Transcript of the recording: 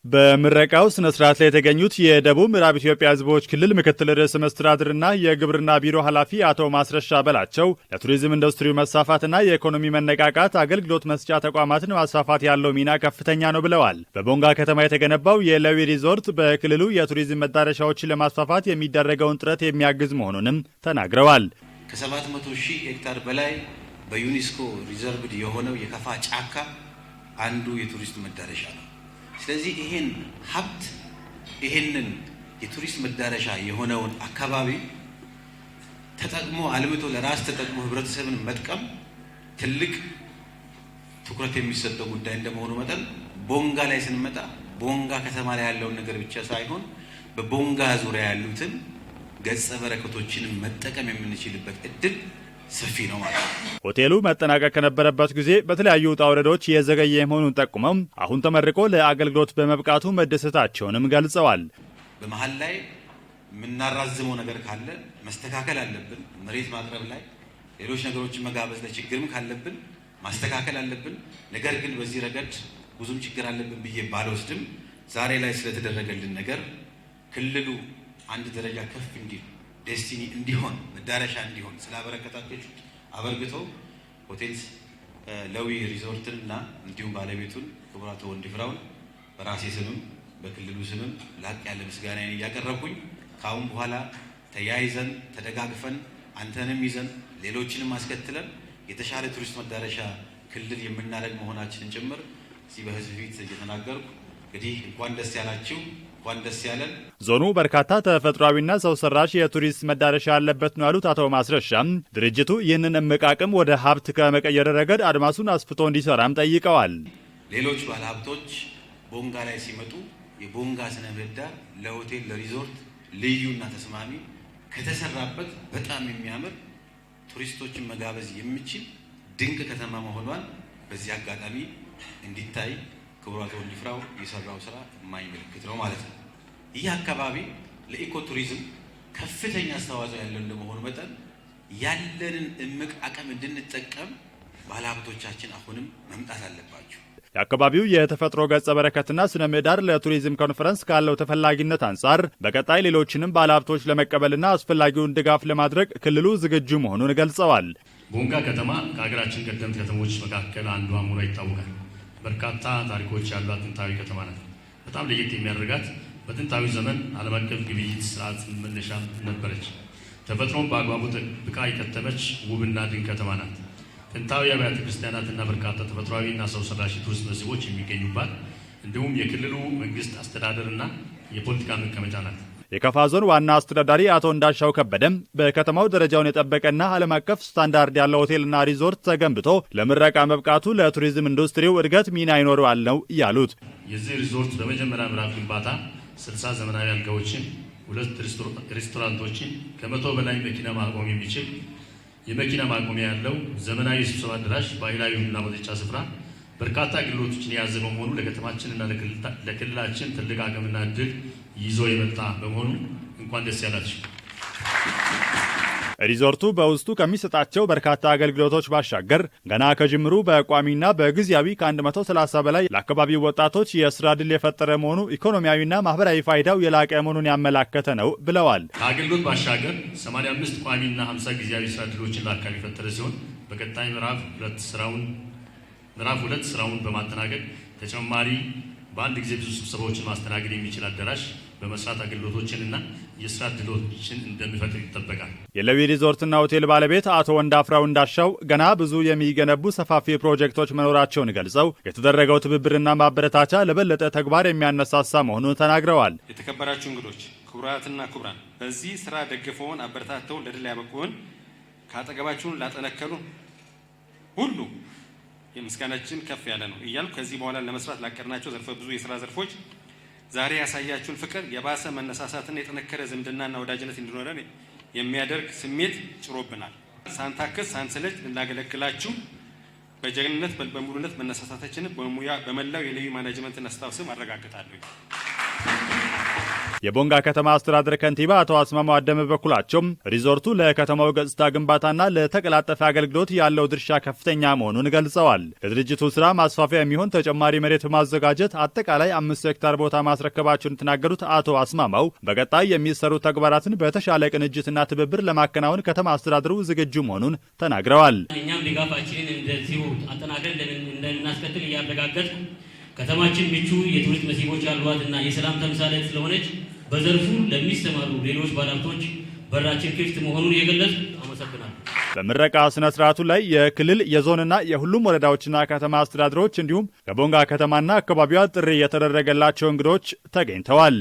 በምረቃው ስነ ስርዓት ላይ የተገኙት የደቡብ ምዕራብ ኢትዮጵያ ሕዝቦች ክልል ምክትል ርዕሰ መስተዳድርና የግብርና ቢሮ ኃላፊ አቶ ማስረሻ በላቸው ለቱሪዝም ኢንዱስትሪው መስፋፋትና የኢኮኖሚ መነቃቃት አገልግሎት መስጫ ተቋማትን ማስፋፋት ያለው ሚና ከፍተኛ ነው ብለዋል። በቦንጋ ከተማ የተገነባው የለዊ ሪዞርት በክልሉ የቱሪዝም መዳረሻዎችን ለማስፋፋት የሚደረገውን ጥረት የሚያግዝ መሆኑንም ተናግረዋል። ከ700 ሺህ ሄክታር በላይ በዩኔስኮ ሪዘርቭድ የሆነው የከፋ ጫካ አንዱ የቱሪስት መዳረሻ ነው። ስለዚህ ይሄን ሀብት ይሄንን የቱሪስት መዳረሻ የሆነውን አካባቢ ተጠቅሞ አልምቶ ለራስ ተጠቅሞ ህብረተሰብን መጥቀም ትልቅ ትኩረት የሚሰጠው ጉዳይ እንደመሆኑ መጠን ቦንጋ ላይ ስንመጣ ቦንጋ ከተማ ላይ ያለውን ነገር ብቻ ሳይሆን በቦንጋ ዙሪያ ያሉትን ገጸ በረከቶችን መጠቀም የምንችልበት እድል ሰፊ ነው ማለት ነው። ሆቴሉ መጠናቀቅ ከነበረበት ጊዜ በተለያዩ ውጣ ውረዶች የዘገየ መሆኑን ጠቁመው አሁን ተመርቆ ለአገልግሎት በመብቃቱ መደሰታቸውንም ገልጸዋል። በመሃል ላይ የምናራዝመው ነገር ካለ መስተካከል አለብን። መሬት ማቅረብ ላይ፣ ሌሎች ነገሮችን መጋበዝ ላይ ችግርም ካለብን ማስተካከል አለብን። ነገር ግን በዚህ ረገድ ብዙም ችግር አለብን ብዬ ባልወስድም ዛሬ ላይ ስለተደረገልን ነገር ክልሉ አንድ ደረጃ ከፍ እንዲል ዴስቲኒ እንዲሆን መዳረሻ እንዲሆን ስላበረከታችሁ አበርግቶ ሆቴል ለዊ ሪዞርትና እንዲሁም ባለቤቱን ክቡር አቶ ወንድፍራውን በራሴ ስምም በክልሉ ስምም ላቅ ያለ ምስጋናዬን እያቀረብኩኝ ካሁን በኋላ ተያይዘን ተደጋግፈን አንተንም ይዘን ሌሎችንም አስከትለን የተሻለ ቱሪስት መዳረሻ ክልል የምናደርግ መሆናችንን ጭምር እዚህ በህዝብ ፊት እየተናገርኩ እንግዲህ እንኳን ደስ ያላችሁ እንኳን ደስ ያለን። ዞኑ በርካታ ተፈጥሯዊና ሰው ሰራሽ የቱሪስት መዳረሻ ያለበት ነው ያሉት አቶ ማስረሻም ድርጅቱ ይህንን እምቅ አቅም ወደ ሀብት ከመቀየር ረገድ አድማሱን አስፍቶ እንዲሰራም ጠይቀዋል። ሌሎች ባለሀብቶች ቦንጋ ላይ ሲመጡ የቦንጋ ስነ ምህዳር ለሆቴል ለሪዞርት ልዩና ተስማሚ ከተሰራበት በጣም የሚያምር ቱሪስቶችን መጋበዝ የሚችል ድንቅ ከተማ መሆኗን በዚህ አጋጣሚ እንዲታይ ክቡር አቶ ወንድፍራው የሰራው ስራ የማይመለከት ነው ማለት ነው። ይህ አካባቢ ለኢኮ ቱሪዝም ከፍተኛ አስተዋጽኦ ያለው እንደመሆኑ መጠን ያለንን እምቅ አቅም እንድንጠቀም ባለሀብቶቻችን አሁንም መምጣት አለባቸው። የአካባቢው የተፈጥሮ ገጸ በረከትና ስነ ምህዳር ለቱሪዝም ኮንፈረንስ ካለው ተፈላጊነት አንጻር በቀጣይ ሌሎችንም ባለሀብቶች ለመቀበልና አስፈላጊውን ድጋፍ ለማድረግ ክልሉ ዝግጁ መሆኑን ገልጸዋል። ቦንጋ ከተማ ከሀገራችን ቀደምት ከተሞች መካከል አንዷ መሆኗ ይታወቃል። በርካታ ታሪኮች ያሏት ጥንታዊ ከተማ ናት። በጣም ለየት የሚያደርጋት በጥንታዊ ዘመን ዓለም አቀፍ ግብይት ስርዓት መነሻ ነበረች። ተፈጥሮን በአግባቡ ጠብቃ የከተመች ውብና ድንቅ ከተማ ናት። ጥንታዊ አብያተ ክርስቲያናትና በርካታ ተፈጥሯዊና ሰው ሰራሽ ቱሪስት መስህቦች የሚገኙባት እንዲሁም የክልሉ መንግስት አስተዳደርና የፖለቲካ መቀመጫ ናት። የከፋ ዞን ዋና አስተዳዳሪ አቶ እንዳሻው ከበደም በከተማው ደረጃውን የጠበቀና ዓለም አቀፍ ስታንዳርድ ያለው ሆቴልና ሪዞርት ተገንብቶ ለምረቃ መብቃቱ ለቱሪዝም ኢንዱስትሪው እድገት ሚና ይኖረዋል ነው ያሉት። የዚህ ሪዞርት በመጀመሪያ ምዕራፍ ግንባታ 60 ዘመናዊ አልጋዎችን፣ 2 ሬስቶራንቶችን፣ ከ100 በላይ መኪና ማቆም የሚችል የመኪና ማቆሚያ ያለው ዘመናዊ የስብሰባ አዳራሽ፣ ባህላዊ ቡና መጠጫ ስፍራ በርካታ አገልግሎቶችን የያዘ በመሆኑ ለከተማችንና ለክልላችን ትልቅ አቅምና እድል ይዞ የመጣ በመሆኑ እንኳን ደስ ያላችሁ። ሪዞርቱ በውስጡ ከሚሰጣቸው በርካታ አገልግሎቶች ባሻገር ገና ከጅምሩ በቋሚና በጊዜያዊ ከ130 በላይ ለአካባቢው ወጣቶች የስራ ዕድል የፈጠረ መሆኑ ኢኮኖሚያዊና ማህበራዊ ፋይዳው የላቀ መሆኑን ያመላከተ ነው ብለዋል። ከአገልግሎት ባሻገር 85 ቋሚና 50 ጊዜያዊ ስራ ዕድሎችን ለአካባቢ የፈጠረ ሲሆን በቀጣይ ምዕራፍ 2 ስራውን በማጠናቀቅ ተጨማሪ በአንድ ጊዜ ብዙ ስብሰባዎችን ማስተናገድ የሚችል አዳራሽ በመስራት አገልግሎቶችንና የስራ ዕድሎችን እንደሚፈጥር ይጠበቃል። የለዊ ሪዞርትና ሆቴል ባለቤት አቶ ወንዳፍራው እንዳሻው ገና ብዙ የሚገነቡ ሰፋፊ ፕሮጀክቶች መኖራቸውን ገልጸው የተደረገው ትብብርና ማበረታቻ ለበለጠ ተግባር የሚያነሳሳ መሆኑን ተናግረዋል። የተከበራችሁ እንግዶች፣ ክቡራትና ክቡራን፣ በዚህ ስራ ደግፈውን አበረታተውን ለድል ያበቁን ካጠገባችሁን ላጠነከሩ ሁሉ የምስጋናችን ከፍ ያለ ነው እያልኩ ከዚህ በኋላ ለመስራት ላቀድናቸው ዘርፈ ብዙ የስራ ዘርፎች ዛሬ ያሳያችሁን ፍቅር የባሰ መነሳሳትና የጠነከረ ዝምድናና ወዳጅነት እንዲኖረን የሚያደርግ ስሜት ጭሮብናል። ሳንታክስ ሳንሰለች ልናገለግላችሁ በጀግንነት በሙሉነት መነሳሳታችንን በሙያ በመላው የልዩ ማኔጅመንትና ስታፍ ስም አረጋግጣለሁ። የቦንጋ ከተማ አስተዳደር ከንቲባ አቶ አስማማው አደመ በኩላቸው ሪዞርቱ ለከተማው ገጽታ ግንባታና ለተቀላጠፈ አገልግሎት ያለው ድርሻ ከፍተኛ መሆኑን ገልጸዋል። ለድርጅቱ ስራ ማስፋፊያ የሚሆን ተጨማሪ መሬት በማዘጋጀት አጠቃላይ 5 ሄክታር ቦታ ማስረከባቸውን የተናገሩት አቶ አስማማው በቀጣይ የሚሰሩ ተግባራትን በተሻለ ቅንጅትና ትብብር ለማከናወን ከተማ አስተዳደሩ ዝግጁ መሆኑን ተናግረዋል። እኛም ድጋፋችንን እንደዚሁ አጠናክረን እንደምናስቀጥል እያረጋገጥ ከተማችን ምቹ የቱሪስት መስህቦች ያሏትና የሰላም ተምሳሌት ስለሆነች በዘርፉ ለሚሰማሩ ሌሎች ባለሀብቶች በራችን ክፍት መሆኑን እየገለጽ አመሰግናለሁ። በምረቃ ስነ ስርዓቱ ላይ የክልል የዞንና የሁሉም ወረዳዎችና ከተማ አስተዳደሮች እንዲሁም ከቦንጋ ከተማና አካባቢዋ ጥሪ የተደረገላቸው እንግዶች ተገኝተዋል።